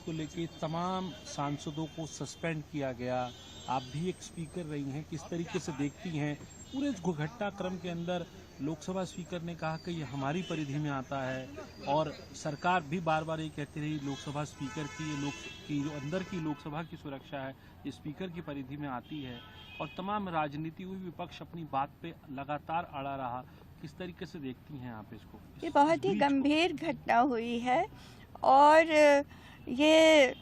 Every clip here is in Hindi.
को लेके तमाम सांसदों को सस्पेंड किया गया। आप भी एक स्पीकर रही हैं, किस तरीके से देखती हैं पूरे घटनाक्रम के अंदर? लोकसभा स्पीकर ने कहा कि ये हमारी परिधि में आता है और सरकार भी बार बार ये कहती रही लोकसभा स्पीकर की जो अंदर की लोकसभा की सुरक्षा है ये स्पीकर की परिधि में आती है, और तमाम राजनीति हुई, विपक्ष अपनी बात पे लगातार अड़ा रहा। किस तरीके से देखती हैं आप इसको? ये बहुत ही गंभीर घटना हुई है और ये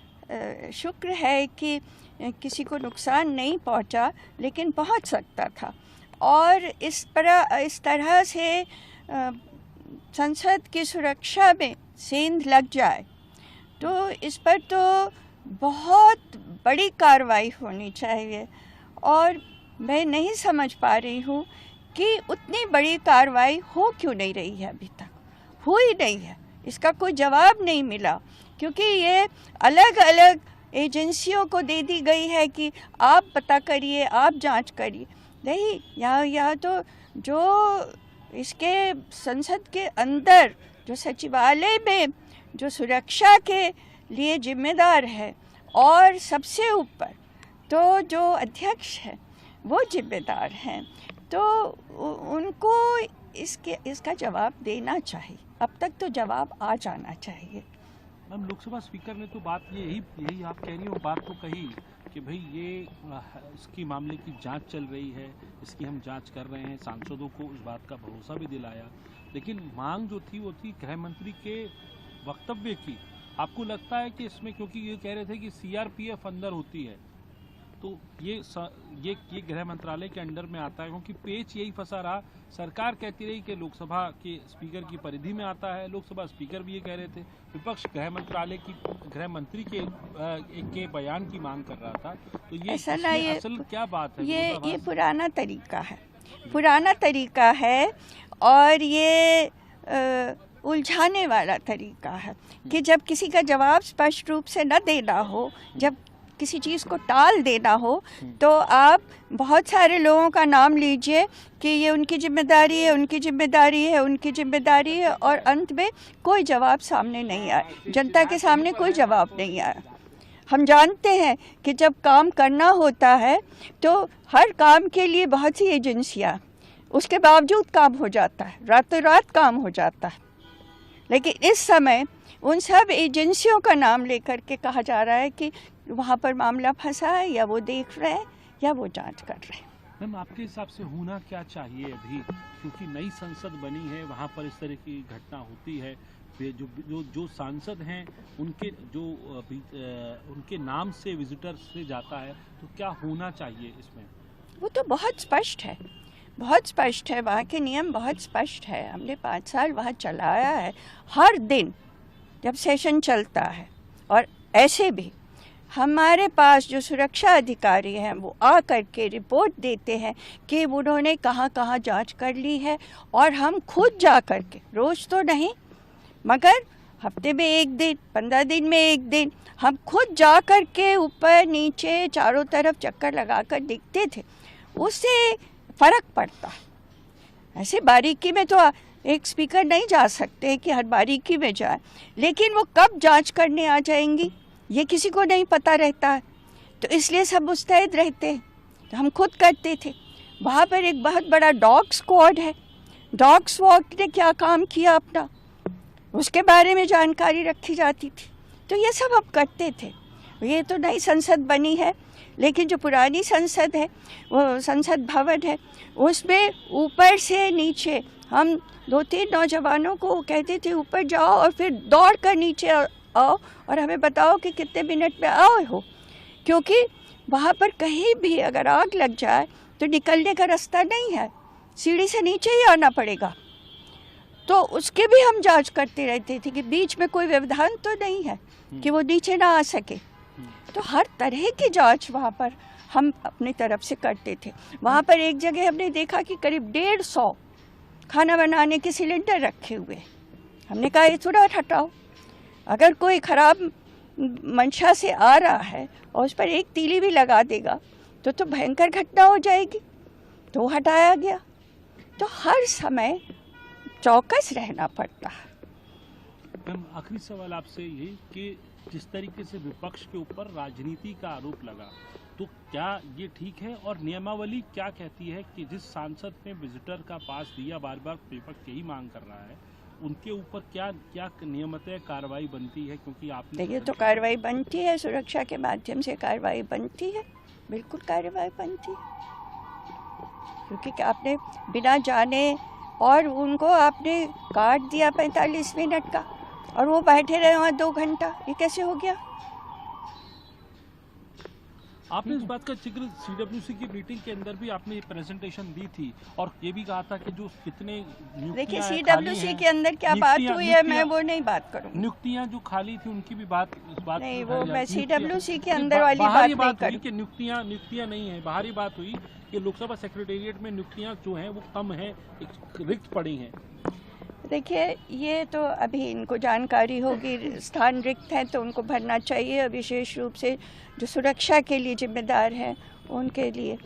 शुक्र है कि किसी को नुकसान नहीं पहुंचा, लेकिन पहुंच सकता था। और इस तरह से संसद की सुरक्षा में सेंध लग जाए तो इस पर तो बहुत बड़ी कार्रवाई होनी चाहिए। और मैं नहीं समझ पा रही हूँ कि उतनी बड़ी कार्रवाई हो क्यों नहीं रही है, अभी तक हुई नहीं है। इसका कोई जवाब नहीं मिला, क्योंकि ये अलग अलग एजेंसियों को दे दी गई है कि आप पता करिए, आप जांच करिए। नहीं, यहाँ तो जो इसके संसद के अंदर जो सचिवालय में जो सुरक्षा के लिए जिम्मेदार है और सबसे ऊपर तो जो अध्यक्ष है वो जिम्मेदार हैं, तो उनको इसका जवाब देना चाहिए। अब तक तो जवाब आ जाना चाहिए। मैम, लोकसभा स्पीकर ने तो बात यही आप कह रही हो, बात तो कही कि भाई ये इसकी मामले की जांच चल रही है, इसकी हम जांच कर रहे हैं, सांसदों को उस बात का भरोसा भी दिलाया। लेकिन मांग जो थी वो थी गृह मंत्री के वक्तव्य की। आपको लगता है कि इसमें, क्योंकि ये कह रहे थे कि सीआरपीएफ अंदर होती है, तो ये गृह मंत्रालय के अंडर में आता है, क्योंकि पेच यही फंसा रहा। सरकार कहती रही कि लोकसभा के स्पीकर की परिधि में आता है, लोकसभा स्पीकर भी ये कह रहे थे, विपक्ष गृह मंत्री के बयान की मांग कर रहा था। तो ये असल क्या बात है? ये पुराना तरीका है और ये उलझाने वाला तरीका है कि जब किसी का जवाब स्पष्ट रूप से न देना हो, जब किसी चीज़ को टाल देना हो, तो आप बहुत सारे लोगों का नाम लीजिए कि ये उनकी जिम्मेदारी है, उनकी जिम्मेदारी है, उनकी जिम्मेदारी है, और अंत में कोई जवाब सामने नहीं आया, जनता के सामने कोई जवाब नहीं आया। हम जानते हैं कि जब काम करना होता है तो हर काम के लिए बहुत सी एजेंसियाँ, उसके बावजूद काम हो जाता है, रातों रात काम हो जाता है। लेकिन इस समय उन सब एजेंसियों का नाम लेकर के कहा जा रहा है कि वहाँ पर मामला फंसा है, या वो देख रहे हैं या वो जांच कर रहे हैं। मैम, आपके हिसाब से होना क्या चाहिए अभी, क्योंकि नई संसद बनी है, वहाँ पर इस तरह की घटना होती है, जो सांसद हैं उनके नाम से विजिटर से जाता है, तो क्या होना चाहिए इसमें? वो तो बहुत स्पष्ट है, बहुत स्पष्ट है, वहाँ के नियम बहुत स्पष्ट है। हमने 5 साल वहाँ चलाया है, हर दिन जब सेशन चलता है। और ऐसे भी हमारे पास जो सुरक्षा अधिकारी हैं वो आ करके रिपोर्ट देते हैं कि उन्होंने कहाँ कहाँ जांच कर ली है, और हम खुद जा करके, रोज़ तो नहीं मगर हफ्ते में 1 दिन, 15 दिन में 1 दिन, हम खुद जा करके ऊपर नीचे चारों तरफ चक्कर लगाकर देखते थे। उससे फ़र्क पड़ता। ऐसे बारीकी में तो एक स्पीकर नहीं जा सकते कि हर बारीकी में जाए, लेकिन वो कब जांच करने आ जाएंगी ये किसी को नहीं पता रहता है, तो इसलिए सब मुस्तैद रहते हैं। तो हम खुद करते थे। वहाँ पर एक बहुत बड़ा डॉग स्क्वाड है, डॉग स्क्वाड ने क्या काम किया अपना, उसके बारे में जानकारी रखी जाती थी। तो ये सब हम करते थे। ये तो नई संसद बनी है, लेकिन जो पुरानी संसद है, वो संसद भवन है, उसमें ऊपर से नीचे हम 2-3 नौजवानों को कहते थे ऊपर जाओ और फिर दौड़ कर नीचे आओ और हमें बताओ कि कितने मिनट में आओ हो, क्योंकि वहाँ पर कहीं भी अगर आग लग जाए तो निकलने का रास्ता नहीं है, सीढ़ी से नीचे ही आना पड़ेगा। तो उसके भी हम जांच करते रहते थे कि बीच में कोई व्यवधान तो नहीं है कि वो नीचे ना आ सके। तो हर तरह की जांच वहाँ पर हम अपनी तरफ से करते थे। वहाँ पर एक जगह हमने देखा कि करीब 150 खाना बनाने के सिलेंडर रखे हुए। हमने कहा ये तुरंत हटाओ, अगर कोई ख़राब मंशा से आ रहा है और उस पर एक तीली भी लगा देगा तो भयंकर घटना हो जाएगी। तो हटाया गया। तो हर समय चौकस रहना पड़ता है। मैम, आखिरी सवाल आपसे ये कि जिस तरीके से विपक्ष के ऊपर राजनीति का आरोप लगा, तो क्या ये ठीक है? और नियमावली क्या कहती है कि जिस सांसद ने विजिटर का पास दिया, बार बार विपक्ष यही मांग कर रहा है, उनके ऊपर क्या क्या नियमतः कार्रवाई बनती है? क्योंकि आपने देखिए, तो कार्रवाई बनती है, सुरक्षा के माध्यम से कार्रवाई बनती है, बिल्कुल कार्रवाई बनती है, क्योंकि आपने बिना जाने और उनको आपने काट दिया 45 मिनट का, और वो बैठे रहे वहाँ 2 घंटा, ये कैसे हो गया? आपने इस बात का जिक्र सीडब्ल्यूसी की मीटिंग के अंदर भी आपने ये प्रेजेंटेशन दी थी, और ये भी कहा था कि जो कितने देखिए, सीडब्ल्यूसी के अंदर क्या बात हुई है, मैं वो नहीं बात करूँगी। नियुक्तियां जो खाली थी उनकी भी बात नहीं, वो मैं सीडब्ल्यूसी के अंदर वाली बात नहीं हुई कि नियुक्तियां नहीं है, बाहरी बात हुई कि लोकसभा सेक्रेटेरिएट में नियुक्तियां जो हैं वो कम है, रिक्त पड़ी हैं। देखिए, ये तो अभी इनको जानकारी होगी, स्थान रिक्त है तो उनको भरना चाहिए, विशेष रूप से जो सुरक्षा के लिए जिम्मेदार हैं उनके लिए।